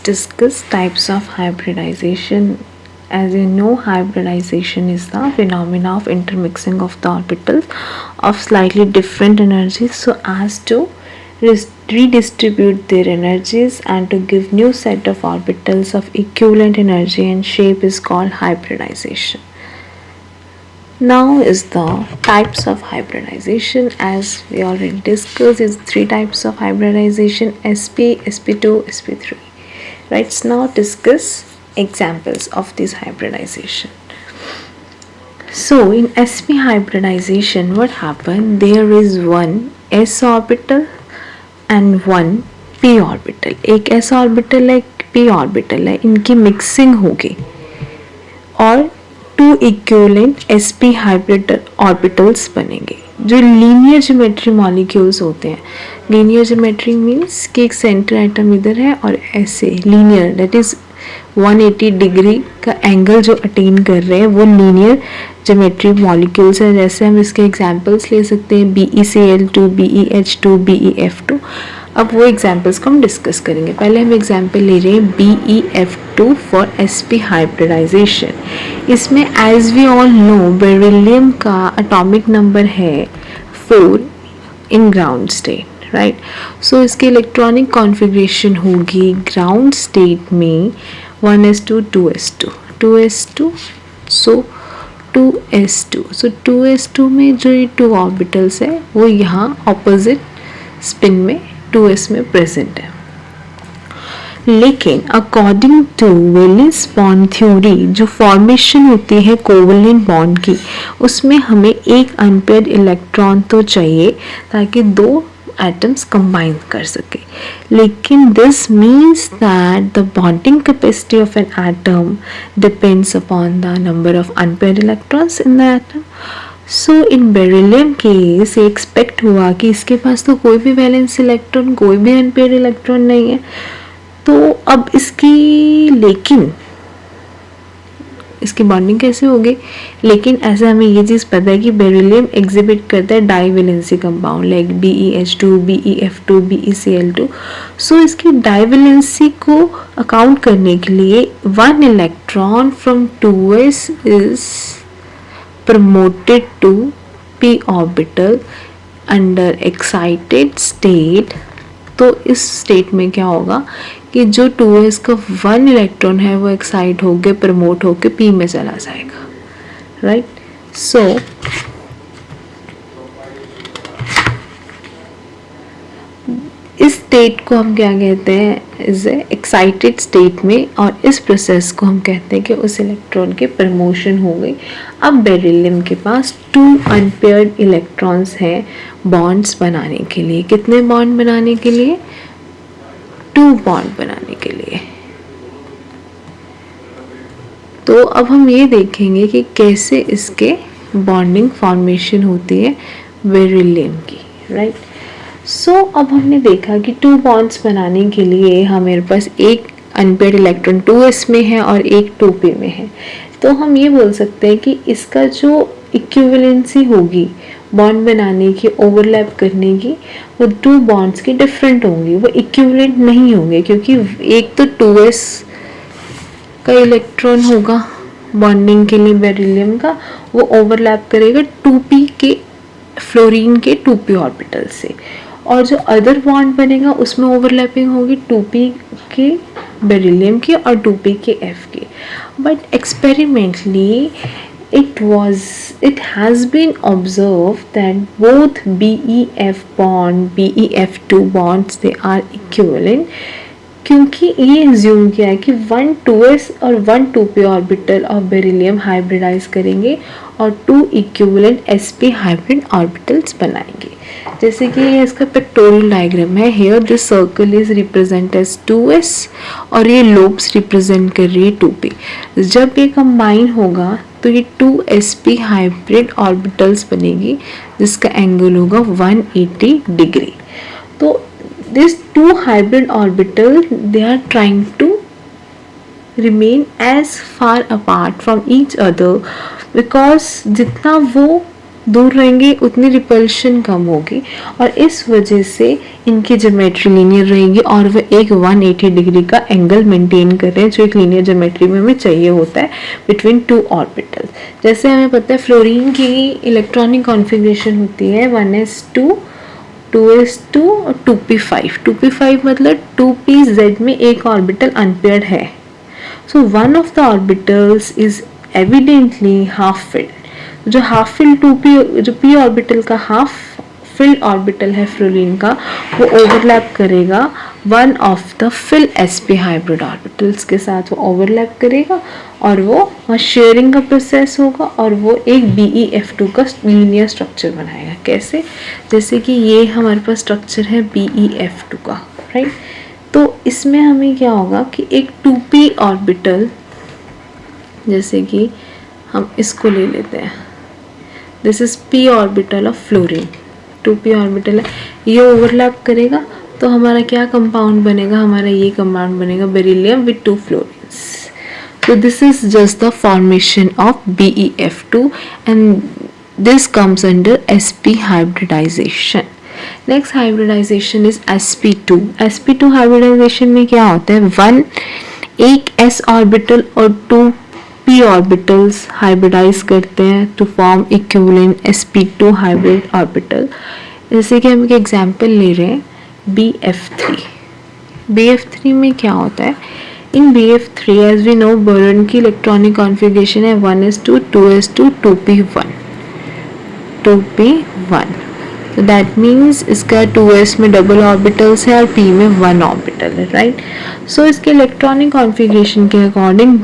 discuss types of hybridization. As you know, hybridization is the phenomena of intermixing of the orbitals of slightly different energies so as to redistribute their energies and to give new set of orbitals of equivalent energy and shape is called hybridization. Now is the types of hybridization. As we already discussed, is three types of hybridization: sp, sp2, sp3. Let's now discuss examples of this hybridization. So in sp hybridization, what happened? There is one s orbital and one p orbital. एक s orbital है, एक p orbital है, इनकी mixing होगी और two equivalent sp hybrid orbitals बनेंगे जो linear geometry molecules होते हैं. लीनियर ज्योमेट्री मीन्स कि एक सेंटर एटम इधर है और ऐसे लीनियर, दैट इज 180 डिग्री का एंगल जो अटेन कर रहे हैं वो लीनियर ज्योमेट्री मॉलिक्यूल्स हैं. जैसे हम इसके एग्जांपल्स ले सकते हैं BeCl2, BeH2, BeF2. अब वो एग्जांपल्स को हम डिस्कस करेंगे. पहले हम एग्जांपल ले रहे हैं BeF2 फॉर sp हाइब्रिडाइजेशन. इसमें as we all know beryllium का एटॉमिक नंबर है 4 in ground state, right. So इसकी इलेक्ट्रॉनिक कॉन्फ़िगरेशन होगी ग्राउंड स्टेट में 1s2 2s2 2s2 सो 2s2. सो 2s2 में जो ये टू ऑर्बिटल्स है वो यहाँ ऑपोजिट स्पिन में 2s में प्रेजेंट है. लेकिन according to valence bond theory जो फॉर्मेशन होती है कोवलेंट बॉन्ड की, उसमें हमें एक अनपेयर्ड इलेक्ट्रॉन तो चाहिए ताकि दो एटम्स कंबाइन कर सके. लेकिन this means that the bonding capacity of an atom depends upon the number of unpaired electrons in the atom. So in beryllium case expect हुआ कि इसके पास तो कोई भी वैलेंस इलेक्ट्रॉन, कोई भी अनपेयर्ड इलेक्ट्रॉन नहीं है. तो अब इसकी बॉन्डिंग कैसे होगी? लेकिन ऐसा हमें ये चीज़ पता है कि बेरिलियम एग्जिबिट करता है डाईवैलेंसी compound like BeH2, BeF2, BeCl2. सो इसकी डाईवैलेंसी को अकाउंट करने के लिए one electron from 2s is promoted to p orbital under excited state. तो इस स्टेट में क्या होगा कि जो 2s का वन इलेक्ट्रॉन है वो एक्साइट होके प्रमोट होके p में चला जाएगा, राइट. सो इस स्टेट को हम क्या कहते हैं? इज एक्साइटेड स्टेट में. और इस प्रोसेस को हम कहते हैं कि उस इलेक्ट्रॉन के प्रमोशन हो गई. अब बेरिलियम के पास टू अनपेयर्ड इलेक्ट्रॉन्स हैं बॉन्ड्स बनाने के लिए. कितने बॉन्ड बनाने के लिए? 2 बॉन्ड बनाने के लिए. तो अब हम ये देखेंगे कि कैसे इसके बॉन्डिंग फॉर्मेशन होती है बेरिलियम की, राइट. सो अब हमने देखा कि 2 बॉन्ड्स बनाने के लिए हमारे पास एक अनपेयर्ड इलेक्ट्रॉन 2s में है और एक 2p में है. तो हम ये बोल सकते हैं कि इसका जो इक्विवेलेंसी होगी बॉन्ड बनाने की, ओवरलैप करने की, वो 2 बॉन्ड्स की डिफरेंट होंगी, वो इक्विवेलेंट नहीं होंगे. क्योंकि एक तो 2s का इलेक्ट्रॉन होगा बॉन्डिंग के लिए बेरिलियम का, वो ओवरलैप करेगा 2p के फ्लोरीन के 2p ऑर्बिटल से. और जो अदर बॉन्ड बनेगा उसमें ओवरलैपिंग होगी 2p के बेरिलियम के और 2p के f के. But experimentally it has been observed that both BeF bond, BeF2 bonds, they are equivalent. क्योंकि ये एज्यूम किया है कि 1 2s और 1 2p orbital of beryllium hybridise करेंगे और 2 इक्विवेलेंट sp हाइब्रिड ऑर्बिटल्स बनाएंगे. जैसे कि ये इसका पिक्टोरियल डायग्राम है. Here this circle is represent as 2s और ये लोब्स रिप्रेजेंट कर रही है 2p. जब ये कंबाइन होगा तो ये 2 sp हाइब्रिड ऑर्बिटल्स बनेगी जिसका एंगल होगा 180 डिग्री. तो these 2 hybrid orbital they are trying to remain as far apart from each other because जितना वो दूर रहेंगे उतनी रिपल्शन कम होगी, और इस वजह से इनकी ज्योमेट्री लीनियर रहेगी और वो एक 180 डिग्री का एंगल मेंटेन कर रहे हैं, जो एक लीनियर ज्योमेट्री में हमें चाहिए होता है बिटवीन टू ऑर्बिटल्स। जैसे हमें पता है फ्लोरीन की इलेक्ट्रॉनिक कॉन्फ़िगरेशन होती है 1s2 2s2 और 2p5। 2p5 मतलब 2pz में एक ऑर्बिटल अनपेयर्ड है। So one of the orbitals is evidently half filled. जो हाफ फिल्ड 2p, जो p ऑर्बिटल का हाफ फिल्ड ऑर्बिटल है फ्लोरीन का, वो ओवरलैप करेगा one of the fill sp hybrid orbitals के साथ, वो ओवरलैप करेगा और वो शेयरिंग का प्रोसेस होगा और वो एक BeF2 का लीनियर स्ट्रक्चर बनाएगा। कैसे? जैसे कि ये हमारे पास स्ट्रक्चर है BeF2 का, राइट। तो इसमें हमें क्या होगा कि एक 2p ऑर्बिटल, जैसे कि हम इसको ले लेते हैं, this is p orbital of fluorine, 2p orbital है, ये ओवरलैप करेगा तो हमारा क्या कंपाउंड बनेगा, हमारा ये कंपाउंड बनेगा beryllium with 2 fluorines. So this is just the formation of BeF2 and this comes under sp hybridization. Next hybridization is sp2। sp2 hybridization में क्या होता है, एक s ऑर्बिटल और 2p ऑर्बिटल्स हाइब्रिडाइज करते हैं to form equivalent sp2 hybrid orbital. जैसे कि हम एक एग्जांपल ले रहे हैं BF3। BF3 में क्या होता है, in BF3 as we know boron की इलेक्ट्रॉनिक कॉन्फ़िगरेशन है 1s2 2s2 2p1 2p1। तो दैट मीन्स इसका 2s में डबल ऑर्बिटल्स है और p में 1 ऑर्बिटल है, राइट। सो इसके इलेक्ट्रॉनिक कॉन्फ़िगरेशन के अकॉर्डिंग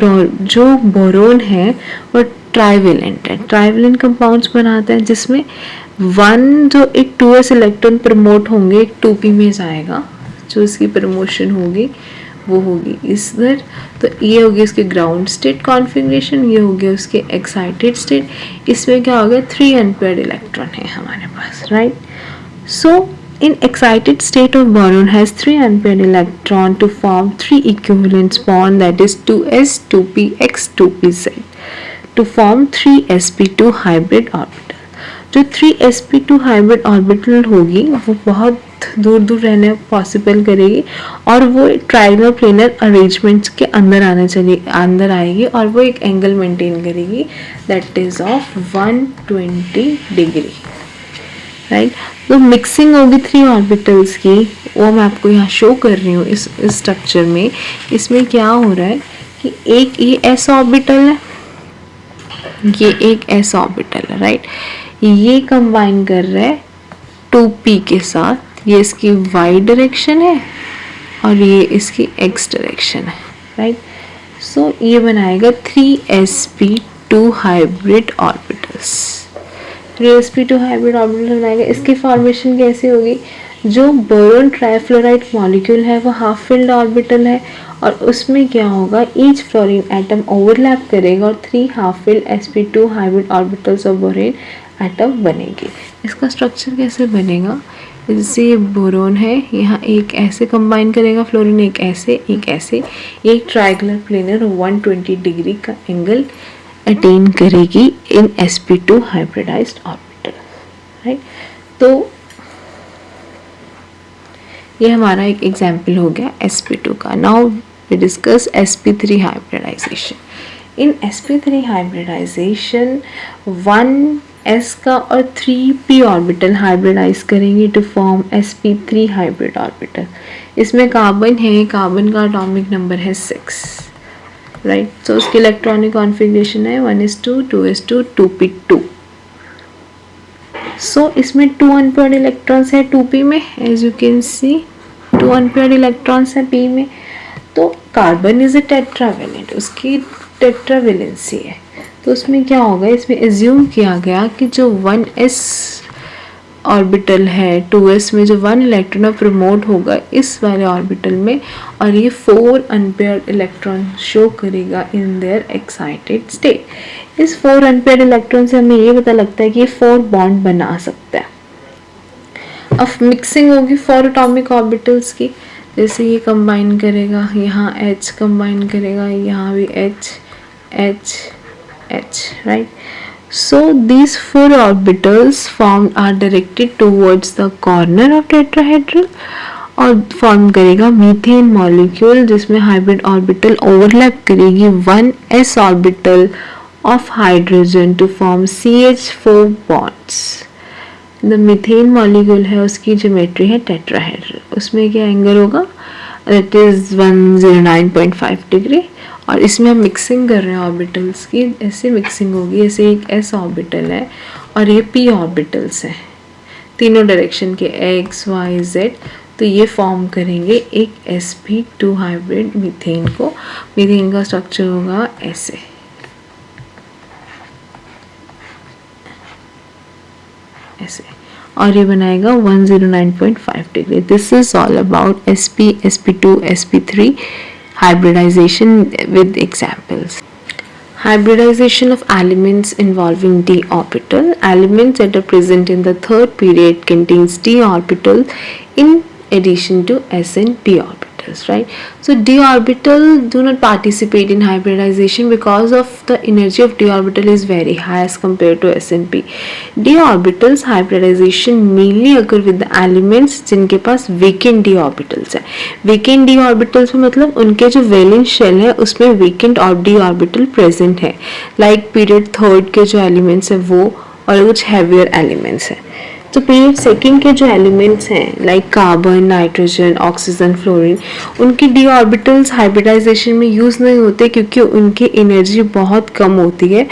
जो बोरोन है वो ट्राइवेलेंट है, ट्राइवेलेंट कंपाउंड्स बनाता है, जिसमें 1 जो एक 2s इलेक्ट्रॉन प्रमोट होंगे एक 2p में जाएगा, जो इसकी प्रमोशन होगी वो होगी इधर। तो ये होगी इसके ग्राउंड स्टेट कॉन्फ़िगरेशन, ये हो गया उसके एक्साइटेड स्टेट। इसमें क्या हो गया, 3 अनपेयर्ड इलेक्ट्रॉन है हमारे पास, right. So in excited state of boron has 3 unpaired electron to form 3 equivalent bond that is 2s 2px 2pz to form 3 sp2 hybrid orbital. जो 3 sp2 हाइब्रिड ऑर्बिटल होगी वो बहुत दूर दूर रहने पॉसिबल करेगी और वो ट्रायंगल प्लेनर अरेंजमेंट्स के अंदर आएगी और वो एक एंगल मेंटेन करेगी that is of 120 degree, right. तो मिक्सिंग होगी 3 ऑर्बिटल्स की, वो मैं आपको यहाँ शो कर रही हूँ इस स्ट्रक्चर में। इसमें क्या हो रहा है कि एक ये s ऑर्बिटल है, ये एक s ऑर्बिटल है, राइट। ये कंबाइन कर रहा है 2p के साथ, ये इसकी y डायरेक्शन है और ये इसकी x डायरेक्शन है, राइट। सो ये बनाएगा 3sp2 hybrid orbitals. 3sp2 hybrid orbital बनाएगा। इसकी फॉर्मेशन कैसे होगी, जो बोरोन ट्राइफ्लोराइड मॉलिक्यूल है वो हाफ फिल्ड ऑर्बिटल है और उसमें क्या होगा, ईच फ्लोरीन एटम ओवरलैप करेगा और 3 half filled sp2 hybrid orbitals of boron atom बनेगी। इसका स्ट्रक्चर कैसे बनेगा, जैसे ये बोरोन है, यहाँ एक ऐसे कंबाइन करेगा फ्लोरीन, एक ऐसे, एक ट्रायंगुलर प्लेनर 120 डिग्री का एंगल अटेन करेगी इन sp2 हाइब्रिडाइज्ड ऑर्बिटल, राइट। तो ये हमारा एक एग्जाम्पल हो गया sp2 का। Now we discuss sp3 hybridization. In sp3 hybridization 1s का और 3p ऑर्बिटल हाइब्रिडाइज करेंगे to form sp3 hybrid orbital. इसमें कार्बन है, कार्बन का एटॉमिक नंबर है 6, राइट। तो उसकी इलेक्ट्रॉनिक कॉन्फ़िगरेशन है 1s2 2s2 2p2। सो इसमें 2 अनपेयर्ड इलेक्ट्रॉन्स है 2p में, as you can see 2 unpaired electrons है p में। तो कार्बन इज अ टेट्रावेलेंट, उसकी टेट्रावेलेंसी है। तो उसमें क्या होगा, इसमें एज्यूम किया गया कि जो 1s ऑर्बिटल है 2s में जो 1 इलेक्ट्रॉन प्रमोट होगा इस वाले ऑर्बिटल में और ये 4 अनपेयर्ड इलेक्ट्रॉन शो करेगा इन देयर एक्साइटेड स्टेट। इस 4 अनपेयर्ड इलेक्ट्रॉन से हमें ये पता लगता है कि ये 4 बॉन्ड बना सकता है। अब मिक्सिंग होगी 4 एटॉमिक ऑर्बिटल्स की, जैसे ये कंबाइन करेगा, यहाँ H कंबाइन करेगा, यहाँ भी H, right. So these four orbitals formed are directed towards the corner of tetrahedral और फॉर्म करेगा मीथेन मॉलिक्यूल जिसमें हाइब्रिड ऑर्बिटल ओवरलैप करेगी 1s orbital of hydrogen to form CH4 bonds. The methane molecule है उसकी geometry है tetrahedral, उसमें क्या angle होगा, दैट इज 109.5 डिग्री। और इसमें हम मिक्सिंग कर रहे हैं ऑर्बिटल्स की, ऐसे मिक्सिंग होगी, ऐसे एक s ऑर्बिटल है और ये p ऑर्बिटल्स हैं तीनों डायरेक्शन के x y z, तो ये फॉर्म करेंगे एक sp2 हाइब्रिड मीथेन को। मीथेन का स्ट्रक्चर होगा ऐसे, ऐसे, और ये बनाएगा 109.5 degree. This is all about sp, sp2, sp3 hybridization with examples. Hybridization of elements involving d orbital. Elements that are present in the third period contains d orbital in addition to s and p orbitals, right? So d orbital do not participate in hybridization because of the energy of d orbital is very high as compared to s and p. d orbitals hybridization mainly occur with the elements जिनके पास vacant d orbitals है। vacant d orbitals में मतलब उनके जो valence shell है उसमें vacant और d orbital present है, like period third के जो elements है वो और कुछ heavier elements है। तो पीरियड सेकेंड के जो एलिमेंट्स हैं like carbon, nitrogen, oxygen, fluorine, उनकी डी ऑर्बिटल्स हाइब्रिडाइजेशन में यूज़ नहीं होते क्योंकि उनकी एनर्जी बहुत कम होती है,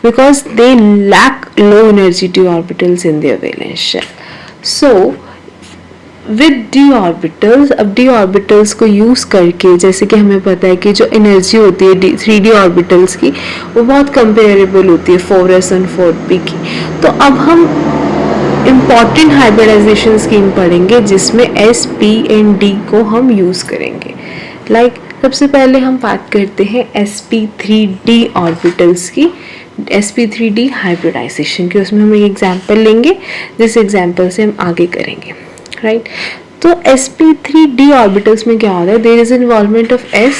because they lack low energy D orbitals in their valence shell. So with D orbitals, अब डी ऑर्बिटल्स को यूज़ करके, जैसे कि हमें पता है कि जो एनर्जी होती है 3D ऑर्बिटल्स की वो बहुत कंपेरेबल होती है 4s और 4p की। तो अब हम इम्पॉर्टेंट हाइब्रिडाइजेशन स्कीम पढ़ेंगे जिसमें s, p एंड d को हम यूज़ करेंगे। लाइक सबसे पहले हम बात करते हैं sp3d ऑर्बिटल्स की, sp3d हाइब्रिडाइजेशन की। उसमें हम एक एग्जांपल लेंगे, जिस एग्जांपल से हम आगे करेंगे, राइट। तो sp3d ऑर्बिटल्स में क्या होता है, there is involvement of s,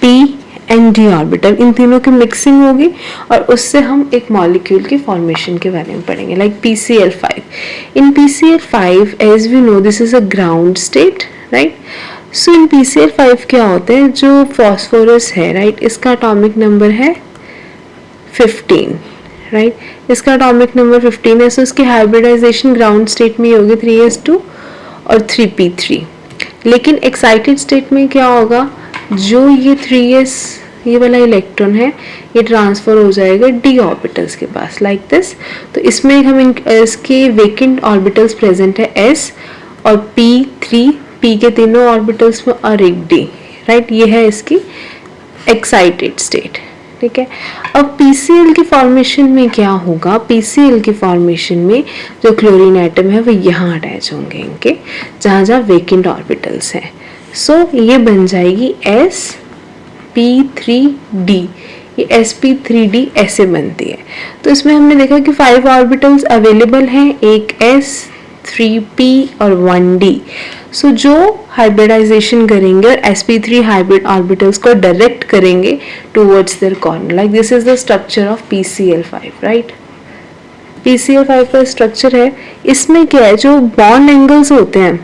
p and D orbital, इन तीनों की मिक्सिंग होगी और उससे हम एक मॉलिक्यूल की फॉर्मेशन के बारे में पढ़ेंगे, like PCl5। In PCl5 as we know this is a ground state, right. So in PCl5 क्या होता है, जो फॉस्फोरस है, राइट, इसका एटॉमिक नंबर है 15, राइट, इसका एटॉमिक नंबर 15 है। सो इसकी हाइब्रिडाइजेशन ग्राउंड स्टेट में होगी 3s2 और 3p3। लेकिन एक्साइटेड स्टेट में क्या होगा, जो ये 3s ये वाला इलेक्ट्रॉन है ये ट्रांसफर हो जाएगा d ऑर्बिटल्स के पास, लाइक दिस। तो इसमें हम इसके वेकेंट ऑर्बिटल्स प्रेजेंट है s और p3, p के तीनों ऑर्बिटल्स में और एक d, राइट। ये है इसकी एक्साइटेड स्टेट, ठीक है। अब PCl की फॉर्मेशन में क्या होगा, PCl की फॉर्मेशन में जो क्लोरीन एटम है वो यहाँ अटैच होंगे इनके, जहाँ जहाँ वेकेंट ऑर्बिटल्स हैं। सो ये बन जाएगी sp3d, ये sp3d ऐसे बनती है। तो इसमें हमने देखा कि 5 ऑर्बिटल्स अवेलेबल हैं, एक s, 3p और 1d। सो जो हाइब्रिडाइजेशन करेंगे और sp3 हाइब्रिड ऑर्बिटल्स को डायरेक्ट करेंगे towards their corner, like this is the structure of PCl5, right. PCl5 का स्ट्रक्चर है, इसमें क्या है, जो बॉन्ड एंगल्स होते हैं,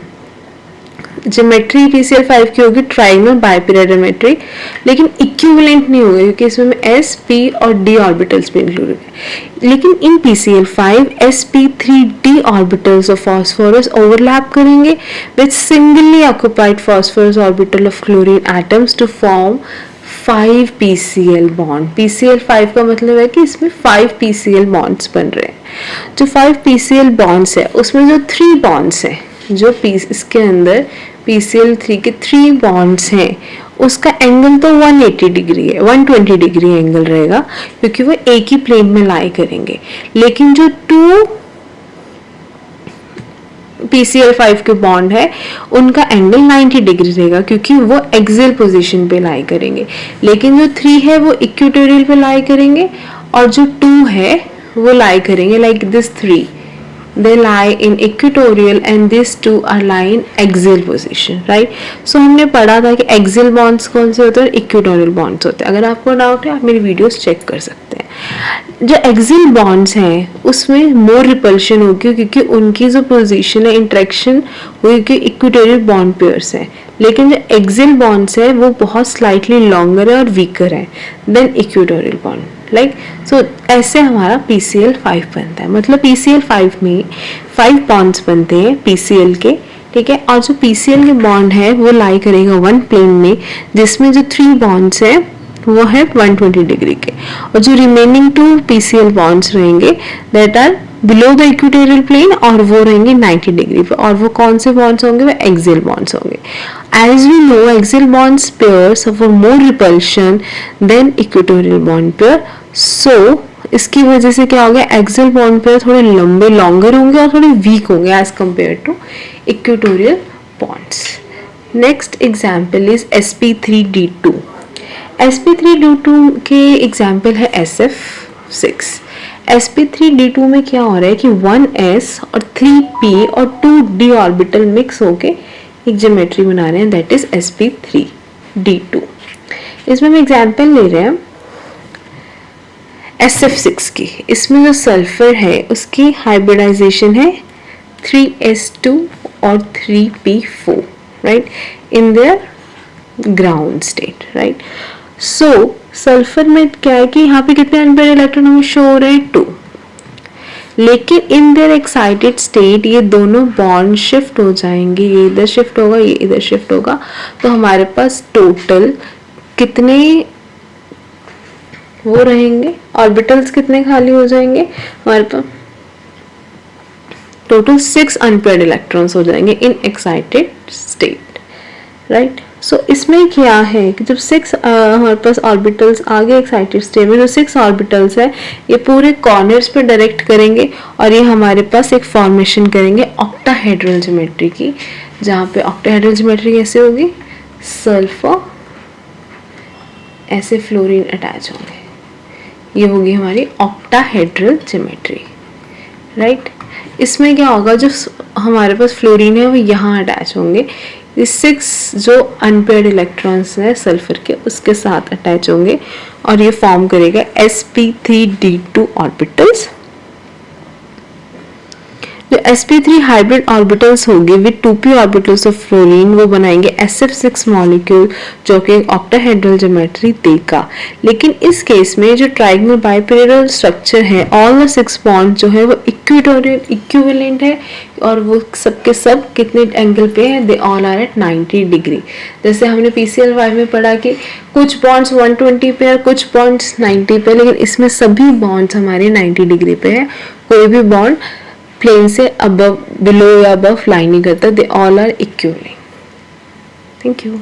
ज्योमेट्री PCl5 की होगी ट्राइगोनल बाइपिरियड ज्योमेट्री, लेकिन इक्विवेलेंट नहीं होगा क्योंकि इसमें s, p और d ऑर्बिटल्स भी इंक्लूडेड है। लेकिन in PCl5 sp3d orbitals of phosphorus overlap करेंगे with singly occupied phosphorus orbital of chlorine atoms to form 5 PCl bond. PCl5 का मतलब है कि इसमें 5 PCl बॉन्ड्स बन रहे हैं। जो 5 PCl बॉन्ड्स है उसमें जो 3 बॉन्ड्स हैं, जो इसके अंदर PCl3 के 3 बॉन्ड्स हैं, उसका एंगल तो 180 डिग्री है, 120 डिग्री एंगल रहेगा क्योंकि वो एक ही प्लेन में लाई करेंगे। लेकिन जो 2 PCl5 के बॉन्ड है उनका एंगल 90 डिग्री रहेगा क्योंकि वो एक्सियल पोजीशन पे लाई करेंगे। लेकिन जो 3 है वो इक्वेटोरियल पे लाई करेंगे और जो 2 है वो लाई करेंगे like this 3, they lie in equatorial and these two are lie in axial position, right? So हमने पढ़ा था कि axial bonds कौन से होते हैं और equatorial bonds होते हैं। अगर आपको डाउट है आप मेरी वीडियोस चेक कर सकते हैं। जो एक्सियल बॉन्ड्स हैं उसमें मोर रिपल्शन होगी क्योंकि उनकी जो पोजीशन है इंटरेक्शन क्योंकि इक्वेटोरियल बॉन्ड पेयर्स है, लेकिन जो एक्सियल बॉन्ड्स है वो बहुत स्लाइटली लॉन्गर है और वीकर है than equatorial bond like so ऐसे हमारा PCl 5 बनता है। मतलब PCl 5 में 5 बॉन्ड्स बनते हैं PCl के, ठीक है। और जो PCl के बॉन्ड है वो लाई करेगा वन प्लेन में जिसमें जो 3 बॉन्ड्स है वो है 120 डिग्री के, और जो रिमेनिंग 2 PCl बॉन्ड्स रहेंगे that are below the equatorial plane और वो रहेंगे 90 डिग्री पे। और वो कौन से बॉन्ड्स होंगे? वो एक्सियल बॉन्ड्स होंगे। As we know axial bonds pair suffer more repulsion than equatorial bond pair, so इसकी वजह से क्या हो गया, एक्सियल बॉन्ड पेयर थोड़े लंबे लॉन्गर होंगे और थोड़े वीक होंगे as compare to equatorial bonds. Next example is sp3d2। sp3d2 के एग्जाम्पल है SF6। sp3d2 में क्या हो रहा है कि 1s और 3p और 2d ऑर्बिटल मिक्स होके एक ज्योमेट्री बना रहे हैं दैट इज sp3d2। इसमें हम एग्जाम्पल ले रहे हैं SF6 की। इसमें जो सल्फर है उसकी हाइब्रिडाइजेशन है 3s2 और 3p4 right in their ground state right. So sulphur में क्या है कि यहाँ पे कितने अनपेयर्ड इलेक्ट्रॉन हमें शो हो रहे हैं 2, लेकिन इन देयर एक्साइटेड स्टेट ये दोनों बॉन्ड शिफ्ट हो जाएंगे, ये इधर शिफ्ट होगा ये इधर शिफ्ट होगा, तो हमारे पास टोटल कितने वो रहेंगे, ऑर्बिटल्स कितने खाली हो जाएंगे, हमारे पास टोटल 6 अनपेयर्ड इलेक्ट्रॉन्स हो जाएंगे इन एक्साइटेड स्टेट राइट। सो इसमें क्या है कि जब 6 हमारे पास ऑर्बिटल्स आगे एक्साइटेड स्टेट में जो 6 ऑर्बिटल्स है ये पूरे कॉर्नर्स पे डायरेक्ट करेंगे और ये हमारे पास एक फॉर्मेशन करेंगे ऑक्टाहेड्रल ज्योमेट्री की, जहाँ पे ऑक्टाहेड्रल ज्योमेट्री कैसे होगी, सल्फर ऐसे फ्लोरीन अटैच होंगे, ये होगी हमारी ऑक्टाहेड्रल ज्योमेट्री राइट। इसमें क्या होगा, जो हमारे पास फ्लोरीन है वो यहाँ अटैच होंगे, ये 6 जो अनपेयर्ड इलेक्ट्रॉन्स है सल्फर के उसके साथ अटैच होंगे और ये फॉर्म करेगा sp3d2 ऑर्बिटल्स। जो sp3 हाइब्रिड ऑर्बिटल्स होंगे with 2p orbitals of fluorine वो बनाएंगे SF6 मॉलिक्यूल जो कि ऑक्टाहेड्रल ज्योमेट्री देगा। लेकिन इस केस में जो ट्रायगोनल बाइपिरामिडल स्ट्रक्चर है ऑल द 6 बॉन्ड जो है वो इक्वेटोरियल इक्विवेलेंट है और वो सबके सब कितने एंगल पे है, they all are at 90 degree. जैसे हमने PCl 5 में पढ़ा कि कुछ बॉन्ड्स 120 पे और कुछ बॉन्ड्स 90 पे, लेकिन इसमें सभी बॉन्ड्स हमारे 90 डिग्री पे है, कोई भी बॉन्ड प्लेन से अबव बिलो या अबव फ्लाई नहीं करता, they all are equivalent. Thank you.